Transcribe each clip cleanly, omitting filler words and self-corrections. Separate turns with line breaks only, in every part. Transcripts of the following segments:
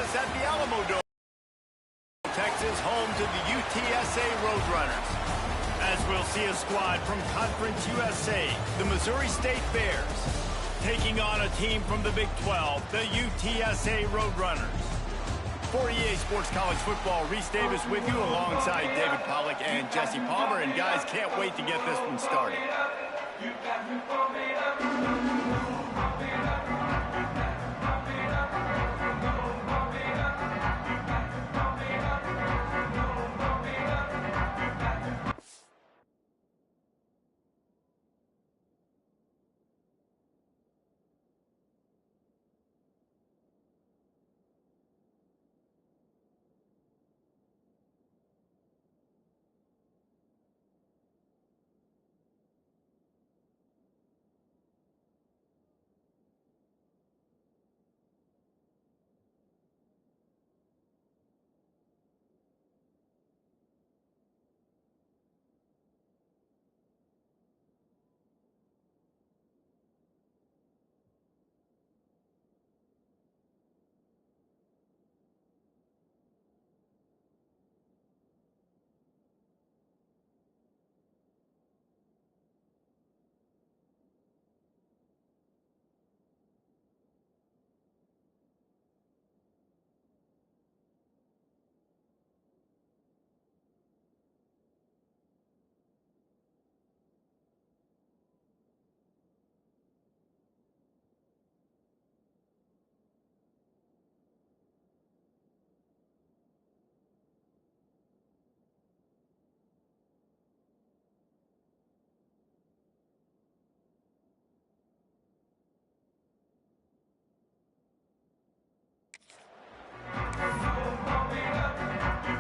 us at the Alamo Dome, Texas, home to the UTSA Roadrunners. As we'll see a squad from Conference USA, the Missouri State Bears, taking on a team from the Big 12, the UTSA Roadrunners. For EA Sports College Football, Reese Davis with you alongside David Pollack and Jesse Palmer. And guys, can't wait to get this one started.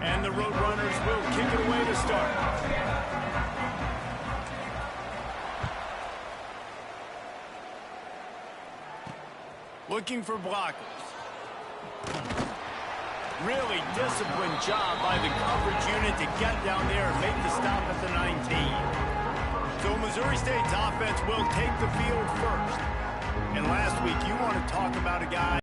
And the Roadrunners will kick it away to start. Looking for blockers. Really disciplined job by the coverage unit to get down there and make the stop at the 19. So Missouri State's offense will take the field first. And last week, you want to talk about a guy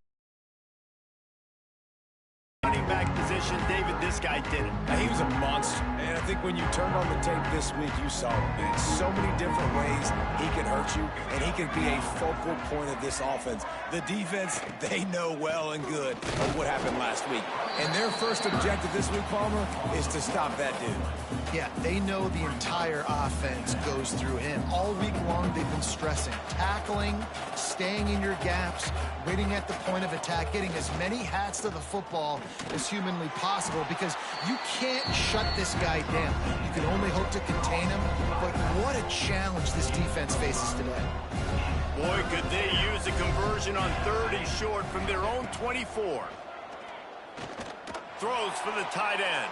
running back position. David, this guy did it.
He was a monster. And I think when you turned on the tape this week, you saw him. In so many different ways, he can hurt you, and he can be a focal point of this offense. The defense, they know well and good of what happened last week. And their first objective this week, Palmer, is to stop that dude.
Yeah, they know the entire offense goes through him. All week long, they've been stressing tackling, staying in your gaps, waiting at the point of attack, getting as many hats to the football as humanly possible, because you can't shut this guy down. You can only hope to contain him, but what a challenge this defense faces today.
Boy, could they use a conversion on 3rd and short from their own 24. Throws for the tight end.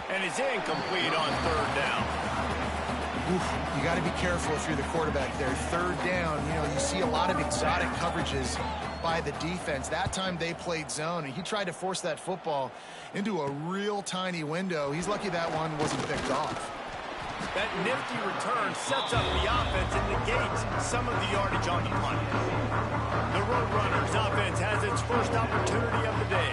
And is incomplete on 3rd down.
Oof, you got to be careful if you're the quarterback there. 3rd down, you know, you see a lot of exotic coverages by the defense. That time they played zone, and he tried to force that football into a real tiny window. He's lucky that one wasn't picked off.
That nifty return sets up the offense and negates some of the yardage on the punt. The Roadrunners offense has its first opportunity of the day.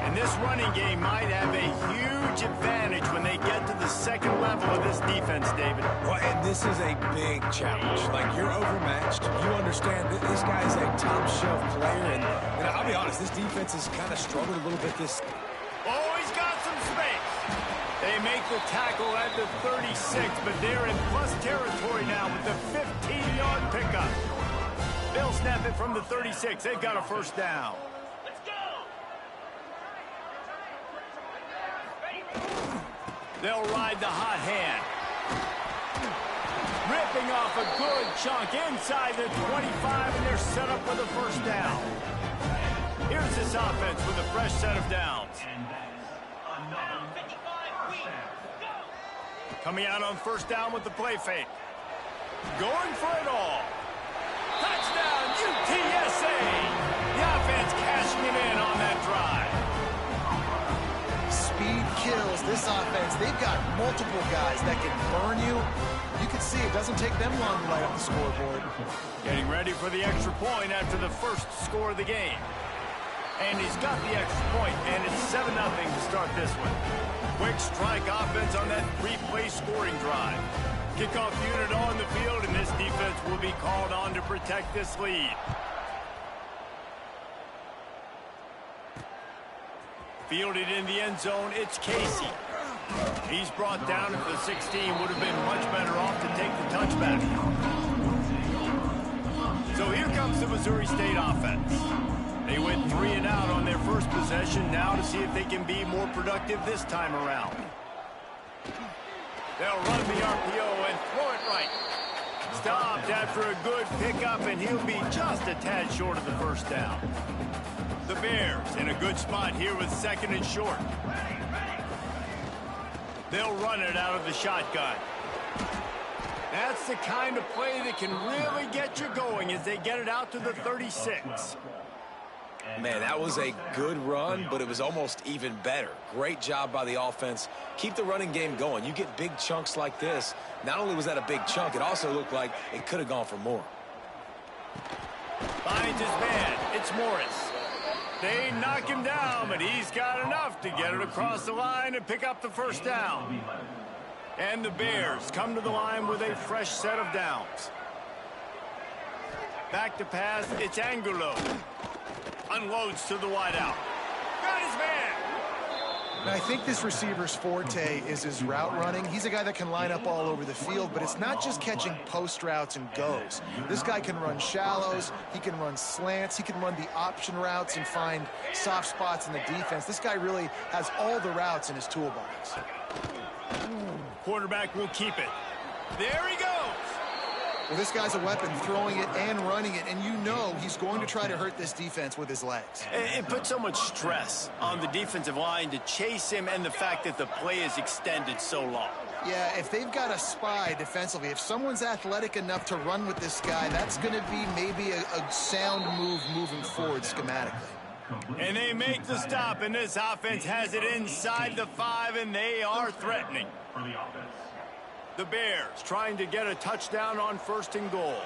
And this running game might have a huge advantage when they get to the second level of this defense, David.
Well, and this is a big challenge. Like, you're overmatched. You understand that this guy is a top-shelf player. And I'll be honest, this defense has kind of struggled a little bit this.
Oh, he's got some space. They make the tackle at the 36, but they're in plus territory now with the 15-yard pickup. They'll snap it from the 36. They've got a first down. Let's go! They'll ride the hot hand. Ripping off a good chunk inside the 25, and they're set up with a first down. Here's this offense with a fresh set of downs. Coming out on first down with the play fake. Going for it all. Touchdown, UTSA! The offense cashing it in on that drive.
Speed kills this offense. They've got multiple guys that can burn you. You can see it doesn't take them long to light up the scoreboard.
Getting ready for the extra point after the first score of the game. And he's got the extra point, and it's 7-0 to start this one. Quick strike offense on that 3-play scoring drive. Kickoff unit on the field, and this defense will be called on to protect this lead. Fielded in the end zone, it's Casey. He's brought down at the 16, would have been much better off to take the touchback. So here comes the Missouri State offense. They went 3 and out on their first possession, now to see if they can be more productive this time around. They'll run the RPO and throw it right. Stopped after a good pickup, and he'll be just a tad short of the first down. The Bears in a good spot here with 2nd and short. They'll run it out of the shotgun. That's the kind of play that can really get you going as they get it out to the 36.
Man, that was a good run, but it was almost even better. Great job by the offense. Keep the running game going. You get big chunks like this. Not only was that a big chunk, it also looked like it could have gone for more.
Finds his man. It's Morris. They knock him down, but he's got enough to get it across the line and pick up the first down. And the Bears come to the line with a fresh set of downs. Back to pass, it's Angulo. Unloads to the wideout. Got his man.
And I think this receiver's forte is his route running. He's a guy that can line up all over the field, but it's not just catching post routes and goes. This guy can run shallows, he can run slants, he can run the option routes and find soft spots in the defense. This guy really has all the routes in his toolbox.
Quarterback will keep it. There he goes.
Well, this guy's a weapon, throwing it and running it, and you know he's going to try to hurt this defense with his legs.
It puts so much stress on the defensive line to chase him, and the fact that the play is extended so long.
Yeah, if they've got a spy defensively, if someone's athletic enough to run with this guy, that's going to be maybe a sound move moving forward schematically.
And they make the stop, and this offense has it inside the 5, and they are threatening. The Bears trying to get a touchdown on 1st and goal.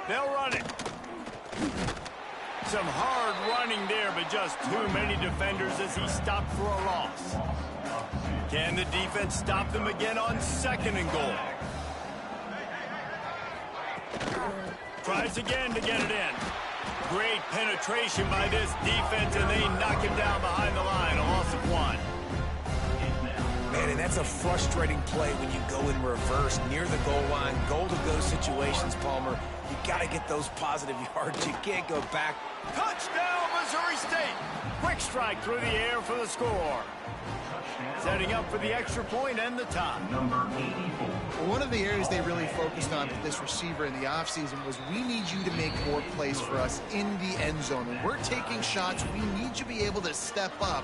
They'll run it. Some hard running there, but just too many defenders as he stopped for a loss. Can the defense stop them again on 2nd and goal? Tries again to get it in. Great penetration by this defense, and they knock him down behind the line, a loss of 1.
Man, and that's a frustrating play when you go in reverse near the goal line. Goal-to-go situations, Palmer. You got to get those positive yards. You can't go back.
Touchdown, Missouri State. Quick strike through the air for the score. Setting up for the extra point and the tie.
Well, one of the areas they really focused on with this receiver in the offseason was we need you to make more plays for us in the end zone. When we're taking shots, we need you to be able to step up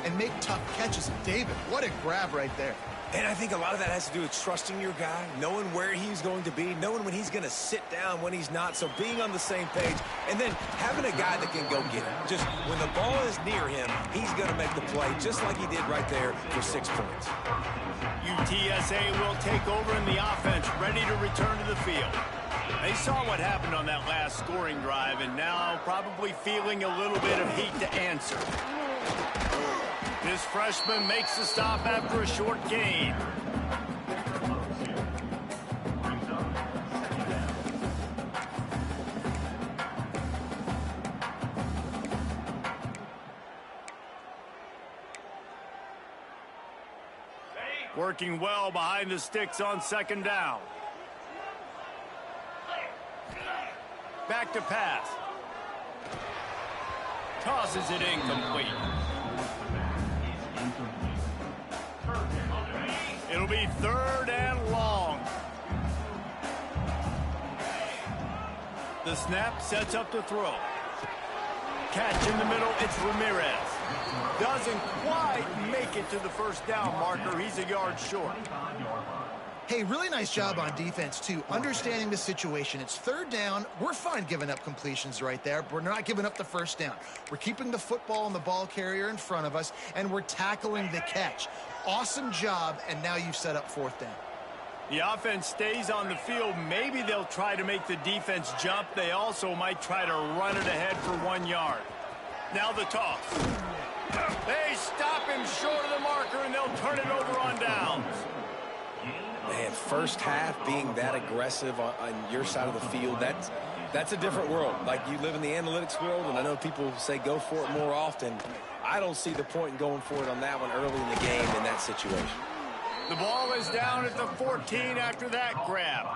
and make tough catches. David, what a grab right there.
And I think a lot of that has to do with trusting your guy, knowing where he's going to be, knowing when he's going to sit down, when he's not. So being on the same page, and then having a guy that can go get it. Just when the ball is near him, he's going to make the play, just like he did right there for 6 points.
UTSA will take over in the offense, ready to return to the field. They saw what happened on that last scoring drive, and now probably feeling a little bit of heat to answer. This freshman makes the stop after a short gain. Working well behind the sticks on 2nd down. Back to pass. Tosses it incomplete. It'll be 3rd and long. The snap sets up the throw. Catch in the middle, it's Ramirez. Doesn't quite make it to the first down marker. He's a yard short.
Hey, really nice job on defense, too. Understanding the situation. It's 3rd down. We're fine giving up completions right there. But we're not giving up the first down. We're keeping the football and the ball carrier in front of us, and we're tackling the catch. Awesome job, and now you've set up 4th down.
The offense stays on the field. Maybe they'll try to make the defense jump. They also might try to run it ahead for 1 yard. Now the toss. They stop him short of the marker, and they'll turn it over on downs.
Man, first half being that aggressive on your side of the field, that's a different world. Like, you live in the analytics world, and I know people say go for it more often. I don't see the point in going for it on that one early in the game in that situation.
The ball is down at the 14 after that grab.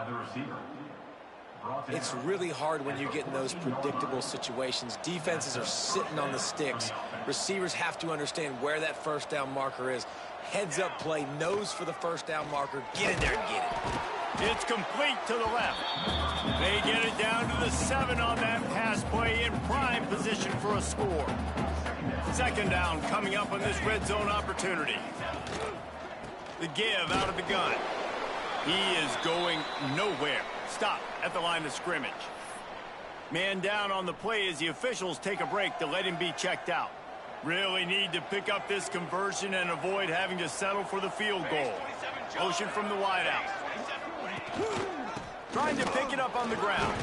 It's really hard when you get in those predictable situations. Defenses are sitting on the sticks. Receivers have to understand where that first down marker is. Heads-up play, nose for the first down marker. Get in there and get it.
It's complete to the left. They get it down to the 7 on that pass play, in prime position for a score. Second down coming up on this red zone opportunity. The give out of the gun. He is going nowhere. Stop at the line of scrimmage. Man down on the play as the officials take a break to let him be checked out. Really need to pick up this conversion and avoid having to settle for the field goal. Motion from the wideout. Trying to pick it up on the ground.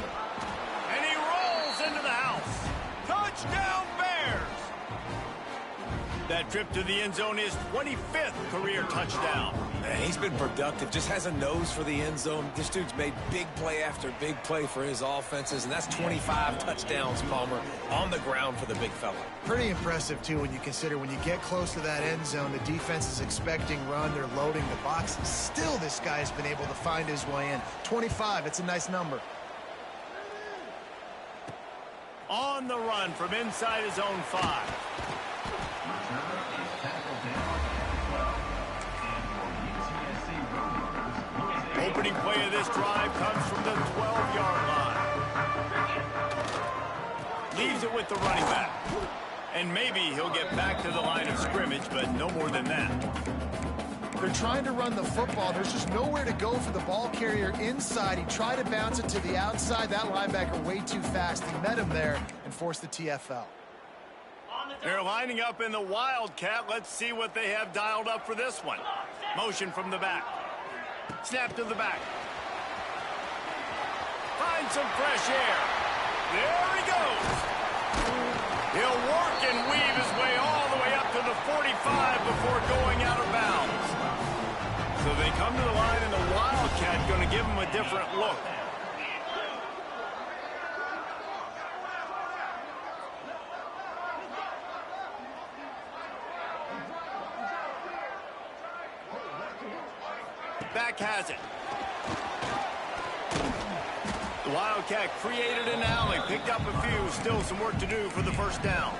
And he rolls into the house. Touchdown Bears! That trip to the end zone is 25th career touchdown.
Man, he's been productive, just has a nose for the end zone. This dude's made big play after big play for his offenses, and that's 25 touchdowns, Palmer, on the ground for the big fella.
Pretty impressive, too, when you consider when you get close to that end zone, the defense is expecting run, they're loading the box. Still, this guy's been able to find his way in. 25, it's a nice number.
On the run from inside his own 5. Opening play of this drive comes from the 12-yard line. Leaves it with the running back. And maybe he'll get back to the line of scrimmage, but no more than that.
They're trying to run the football. There's just nowhere to go for the ball carrier inside. He tried to bounce it to the outside. That linebacker way too fast. He met him there and forced the TFL.
They're lining up in the Wildcat. Let's see what they have dialed up for this one. Motion from the back. Snap to the back. Find some fresh air. There he goes. He'll work and weave his way all the way up to the 45 before going out of bounds. So they come to the line, and the Wildcat going to give him a different look. Back has it. The Wildcat created an alley, picked up a few, still some work to do for the first down.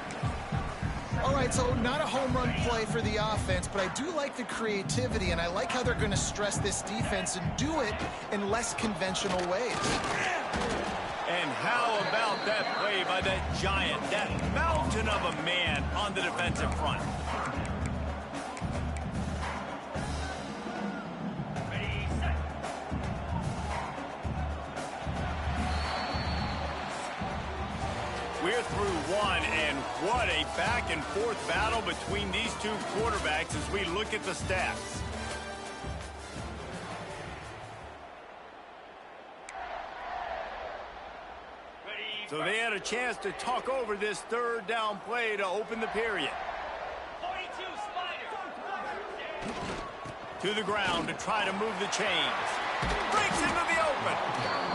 All right, so not a home run play for the offense, but I do like the creativity, and I like how they're going to stress this defense and do it in less conventional ways.
And how about that play by that giant, that mountain of a man on the defensive front? We're through one, and what a back-and-forth battle between these two quarterbacks as we look at the stats. So they had a chance to talk over this third down play to open the period. To the ground to try to move the chains. Breaks into the open.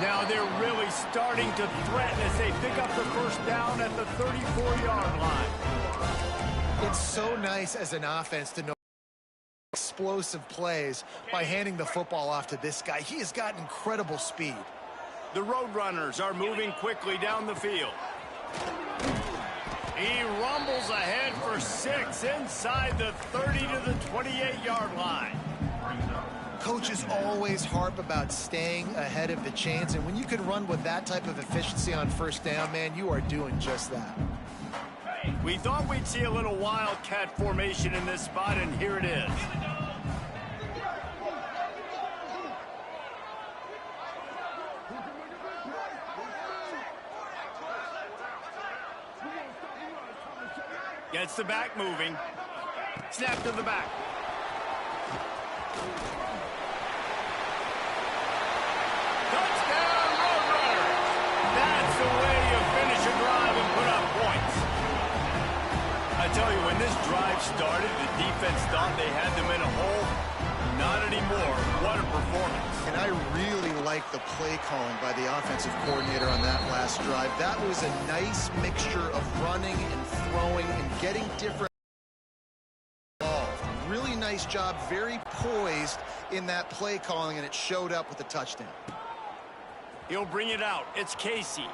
Now they're really starting to threaten as they pick up the first down at the 34-yard line.
It's so nice as an offense to know explosive plays by handing the football off to this guy. He has got incredible speed.
The Roadrunners are moving quickly down the field. He rumbles ahead for 6 inside the 30 to the 28-yard line.
Coaches always harp about staying ahead of the chains, and when you can run with that type of efficiency on first down, man, you are doing just that.
We thought we'd see a little Wildcat formation in this spot, and here it is. Gets the back moving. Snap to the back. tell you, when this drive started, the defense thought they had them in a hole. Not anymore. What a performance.
And I really like the play calling by the offensive coordinator on that last drive. That was a nice mixture of running and throwing and getting different. Really nice job, very poised in that play calling, and it showed up with a touchdown.
He'll bring it out. It's Casey.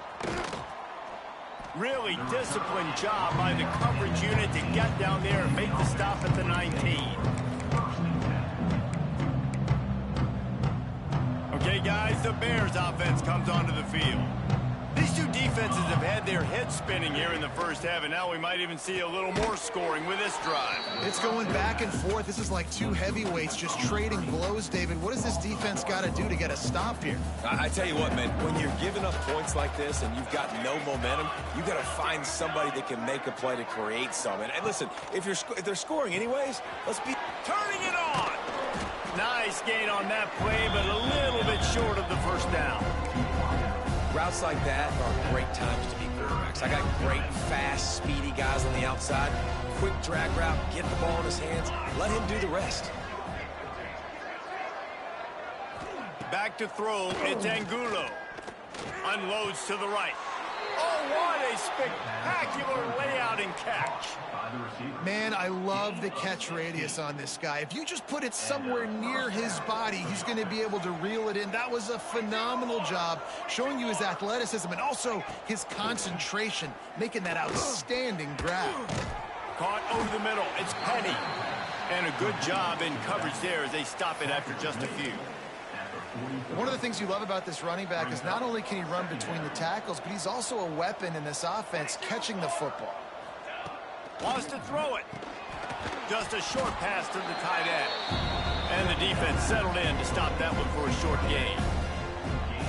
Really disciplined job by the coverage unit to get down there and make the stop at the 19. Okay, guys, the Bears offense comes onto the field. These two defenses have had their heads spinning here in the first half, and now we might even see a little more scoring with this drive.
It's going back and forth. This is like two heavyweights just trading blows, David. What does this defense got to do to get a stop here?
I tell you what, man, when you're giving up points like this and you've got no momentum, you got to find somebody that can make a play to create some. And listen, if they're scoring anyways, let's be
turning it on. Nice gain on that play, but a little bit short of the first down.
Routes like that are great times to be quarterbacks. I got great, fast, speedy guys on the outside. Quick drag route, get the ball in his hands, let him do the rest.
Back to throw, it's Angulo. Unloads to the right. Oh, what a spectacular layout and catch.
Man, I love the catch radius on this guy. If you just put it somewhere near his body, he's going to be able to reel it in. That was a phenomenal job, showing you his athleticism and also his concentration, making that outstanding grab.
Caught over the middle. It's Penny. And a good job in coverage there as they stop it after just a few.
One of the things you love about this running back is not only can he run between the tackles, but he's also a weapon in this offense, catching the football.
Wants to throw it. Just a short pass to the tight end. And the defense settled in to stop that one for a short gain.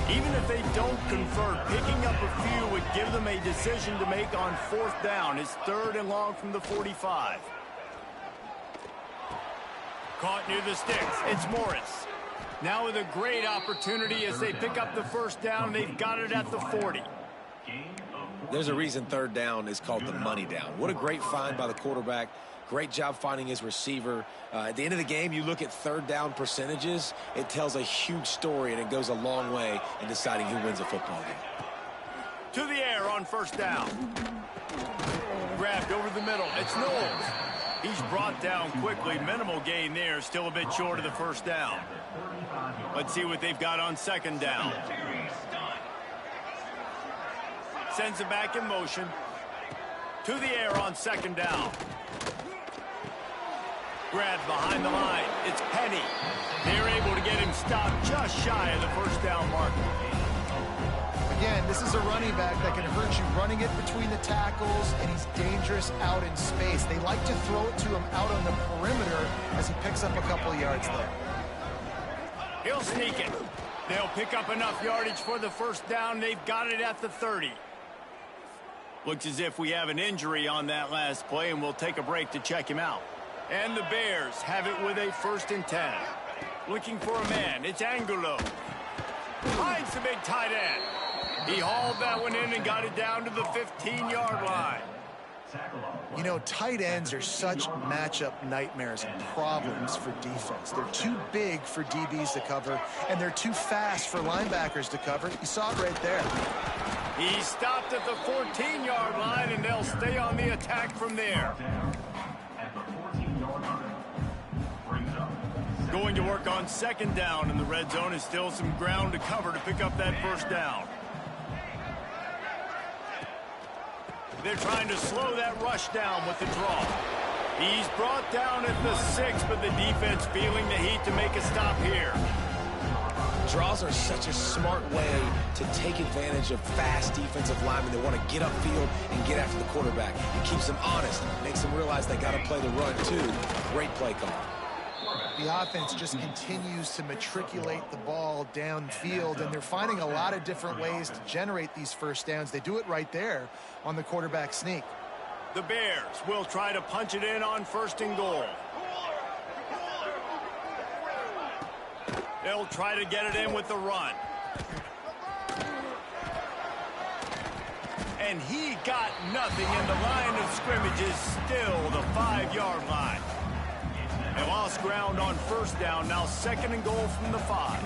Even if they don't convert, picking up a few would give them a decision to make on fourth down. It's 3rd and long from the 45. Caught near the sticks. It's Morris. Now with a great opportunity as they pick up the first down. They've got it at the 40.
There's a reason 3rd down is called the money down. What a great find by the quarterback. Great job finding his receiver. At the end of the game, you look at 3rd down percentages. It tells a huge story, and it goes a long way in deciding who wins a football game.
To the air on first down. Grabbed over the middle. It's Knowles. He's brought down quickly. Minimal gain there. Still a bit short of the first down. Let's see what they've got on 2nd down. Sends it back in motion. To the air on 2nd down. Grabbed behind the line. It's Penny. They're able to get him stopped just shy of the first down marker.
Again, this is a running back that can hurt you running it between the tackles, and he's dangerous out in space. They like to throw it to him out on the perimeter as he picks up a couple yards there.
He'll sneak it. They'll pick up enough yardage for the first down. They've got it at the 30. Looks as if we have an injury on that last play, and we'll take a break to check him out. And the Bears have it with a 1st and 10. Looking for a man. It's Angulo. Finds the big tight end. He hauled that one in and got it down to the 15-yard line.
You know, tight ends are such matchup nightmares and problems for defense. They're too big for DBs to cover, and they're too fast for linebackers to cover. You saw it right there.
He stopped at the 14-yard line, and they'll stay on the attack from there. Going to work on 2nd down in the red zone. Is still some ground to cover to pick up that first down. They're trying to slow that rush down with the draw. He's brought down at the 6, but the defense feeling the heat to make a stop here.
Draws are such a smart way to take advantage of fast defensive linemen. They want to get upfield and get after the quarterback. It keeps them honest, makes them realize they got to play the run too. Great play call.
The offense just continues to matriculate the ball downfield, and they're finding a lot of different ways to generate these first downs. They do it right there on the quarterback sneak.
The Bears will try to punch it in on 1st and goal. They'll try to get it in with the run. and he got nothing, and the line of scrimmage is still the 5-yard line. They lost ground on first down, now 2nd and goal from the 5.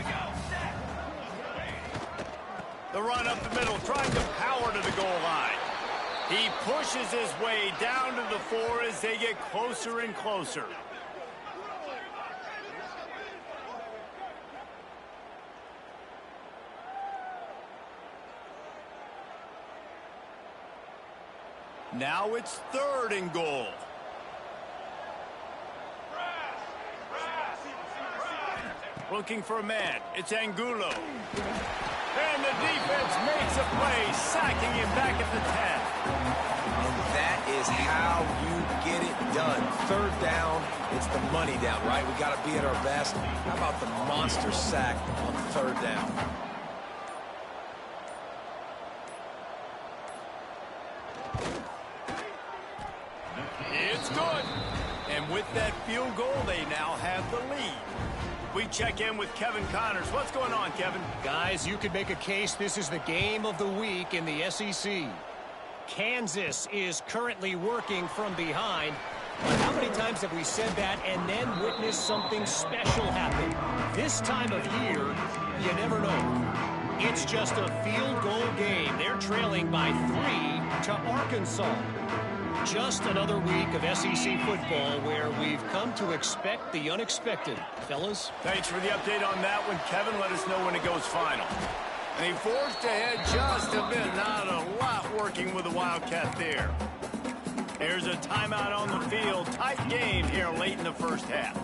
The run up the middle, trying to power to the goal line. He pushes his way down to the 4 as they get closer and closer. Now it's 3rd and goal. Looking for a man. It's Angulo. And the defense makes a play, sacking him back at the 10.
And that is how you get it done. 3rd down, it's the money down, right? We got to be at our best. How about the monster sack on 3rd down?
It's good. And with that field goal, they now have the lead. We check in with Kevin Connors. What's going on, Kevin?
Guys, you could make a case this is the game of the week in the SEC. Kansas is currently working from behind. But how many times have we said that and then witnessed something special happen? This time of year, you never know. It's just a field goal game. They're trailing by 3 to Arkansas. Just another week of SEC football where we've come to expect the unexpected. Fellas?
Thanks for the update on that one, Kevin. Let us know when it goes final. They forced ahead just a bit. Not a lot working with the Wildcat there. There's a timeout on the field. Tight game here late in the first half.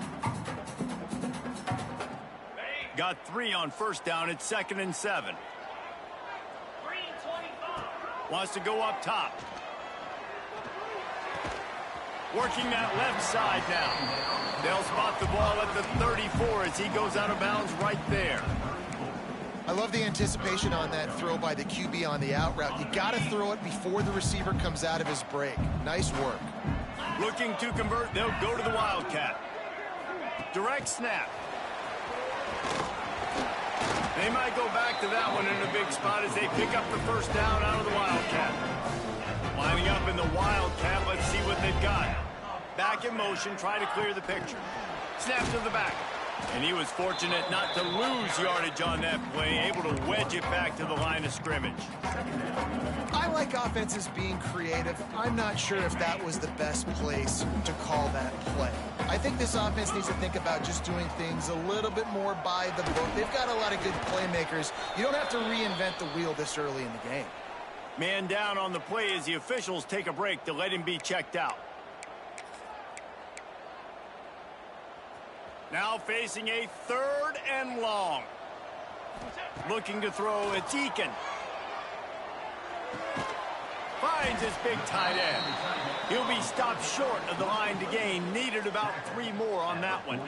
Got 3 on first down. It's 2nd and 7. Wants to go up top. Working that left side now. They'll spot the ball at the 34 as he goes out of bounds right there.
I love the anticipation on that throw by the QB on the out route. You got to throw it before the receiver comes out of his break. Nice work.
Looking to convert, they'll go to the Wildcat. Direct snap. They might go back to that one in a big spot as they pick up the first down out of the Wildcat. Lining up in the Wildcat, let's see what they've got. Back in motion, try to clear the picture. Snap to the back. And he was fortunate not to lose yardage on that play, able to wedge it back to the line of scrimmage.
I like offenses being creative. I'm not sure if that was the best place to call that play. I think this offense needs to think about just doing things a little bit more by the book. They've got a lot of good playmakers. You don't have to reinvent the wheel this early in the game.
Man down on the play as the officials take a break to let him be checked out. Now facing a 3rd and long. Looking to throw, it's Eakin. Finds his big tight end. He'll be stopped short of the line to gain. Needed about 3 more on that one.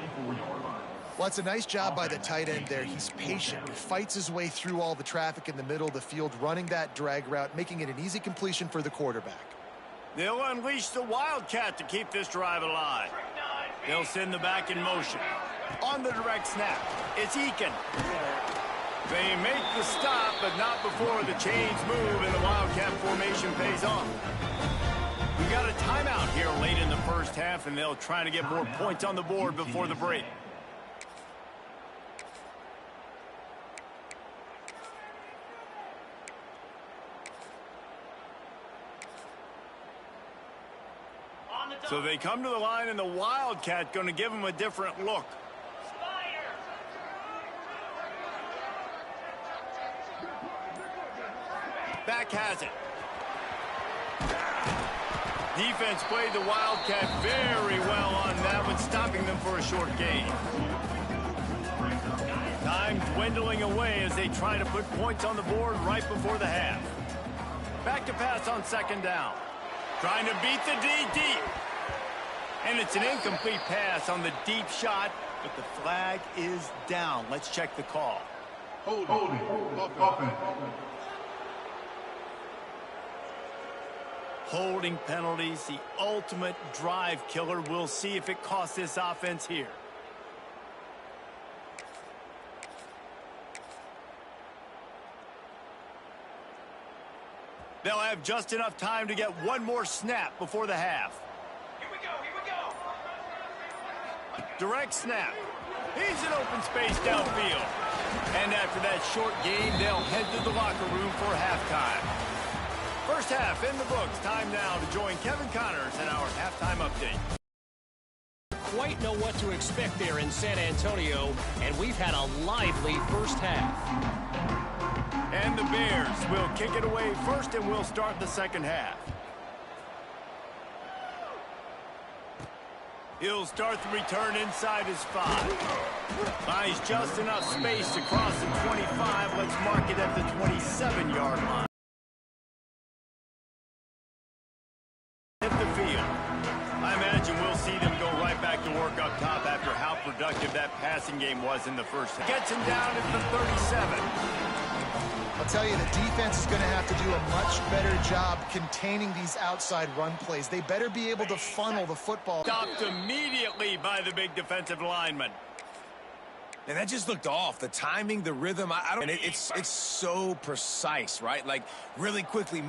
Well, it's a nice job by the tight end there. He's patient. He fights his way through all the traffic in the middle of the field, running that drag route, making it an easy completion for the quarterback.
They'll unleash the Wildcat to keep this drive alive. They'll send the back in motion. On the direct snap, it's Eakin. They make the stop, but not before the chains move and the Wildcat formation pays off. We got a timeout here late in the first half, and they'll try to get more points on the board before the break. So they come to the line, and the Wildcat going to give them a different look. Back has it. Defense played the Wildcat very well on that one, stopping them for a short gain. Time dwindling away as they try to put points on the board right before the half. Back to pass on 2nd down. Trying to beat the D deep. And it's an incomplete pass on the deep shot, but the flag is down. Let's check the call.
Holding. Offense.
Holding penalties, the ultimate drive killer. We'll see if it costs this offense here. They'll have just enough time to get one more snap before the half.
Here we go.
Direct snap. He's in open space downfield. And after that short game, they'll head to the locker room for halftime. First half in the books. Time now to join Kevin Connors in our halftime update.
Quite know what to expect there in San Antonio, and we've had a lively first half.
And the Bears will kick it away first, and we'll start the second half. He'll start the return inside his 5. Buys just enough space to cross the 25. Let's mark it at the 27-yard line. Hit the field. I imagine we'll see them go right back to work up top after how productive that passing game was in the first half. Gets him down at the 37.
I'll tell you, the defense is going to have to do a much better job containing these outside run plays. They better be able to funnel the football.
Stopped immediately by the big defensive lineman.
And that just looked off. The timing, the rhythm, I don't. And it's so precise, right? Like really quickly.